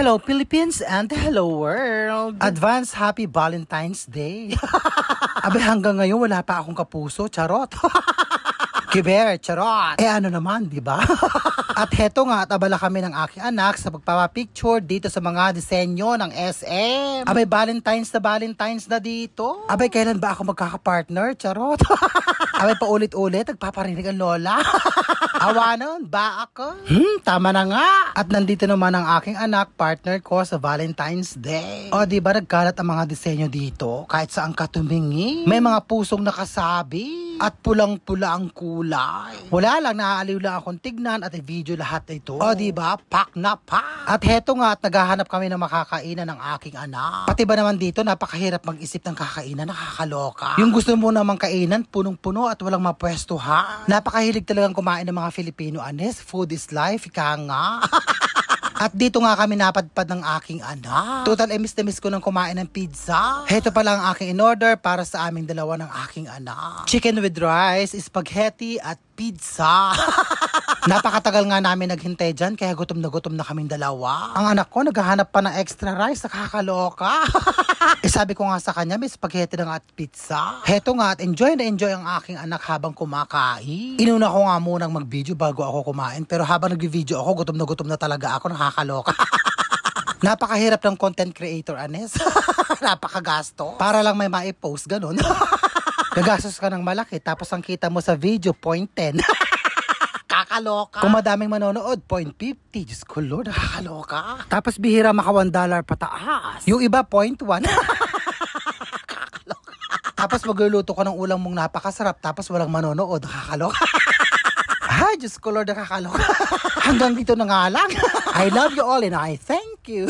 Hello Philippines and hello world! Advance Happy Valentine's Day! Abe hanggang ngayon wala pa akong kapuso, charot! Kiber, charot! Ano naman, di ba? At heto nga, at abala kami ng aking anak sa pagpapapicture dito sa mga disenyo ng SM. Abay, Valentine's na dito. Abay, kailan ba ako magkakapartner? Charot! Abay, paulit-ulit, nagpaparinig ang lola. Awanon, ba ako? Tama na nga. At nandito naman ang aking anak, partner ko sa Valentine's Day. O, di ba nagkalat ang mga disenyo dito? Kahit saan ka tumingin. May mga pusong nakasabi. At pulang-pula ang kulay. Wala lang, naaaliw lang akong tignan at i-video lahat ito. O, di ba? Pak na pak. At heto nga, at naghahanap kami ng makakainan ng aking anak. Pati ba naman dito, napakahirap mag-isip ng kakainan, nakakaloka. Yung gusto mo namang kainan, punong-puno at walang mapwestuhan. Napakahilig talagang kumain ng mga Filipino, anes. Food is life, ika nga. At dito nga kami napadpad ng aking anak. Total, miss na miss ko ng kumain ng pizza. Heto pala ang aking in-order para sa aming dalawa ng aking anak. Chicken with rice, spaghetti at pizza. Napakatagal nga namin naghintay dyan, kaya gutom na kaming dalawa. Ang anak ko naghahanap pa ng extra rice, nakakaloka. Sabi ko nga sa kanya, may spaghetti na nga at pizza. Heto nga, at enjoy na enjoy ang aking anak habang kumakain. Inuna ko nga munang mag-video bago ako kumain, pero habang nag-video ako, gutom na talaga ako, nakakaloka. Napakahirap ng content creator, anes. Napakagasto. Para lang may maipost, ganun. Gagastos ka ng malaki, tapos ang kita mo sa video, 0.10. Kakaloka. Kung madaming manonood, 0.50. Diyos ko Lord, nakakaloka. Tapos bihira maka $1 pataas. Yung iba, 0.1. Kakaloka. Tapos magluluto ko ng ulam mong napakasarap, tapos walang manonood. Nakakaloka. Ay, Diyos ko Lord, nakakaloka. Hanggang dito na nga lang. I love you all and I thank you.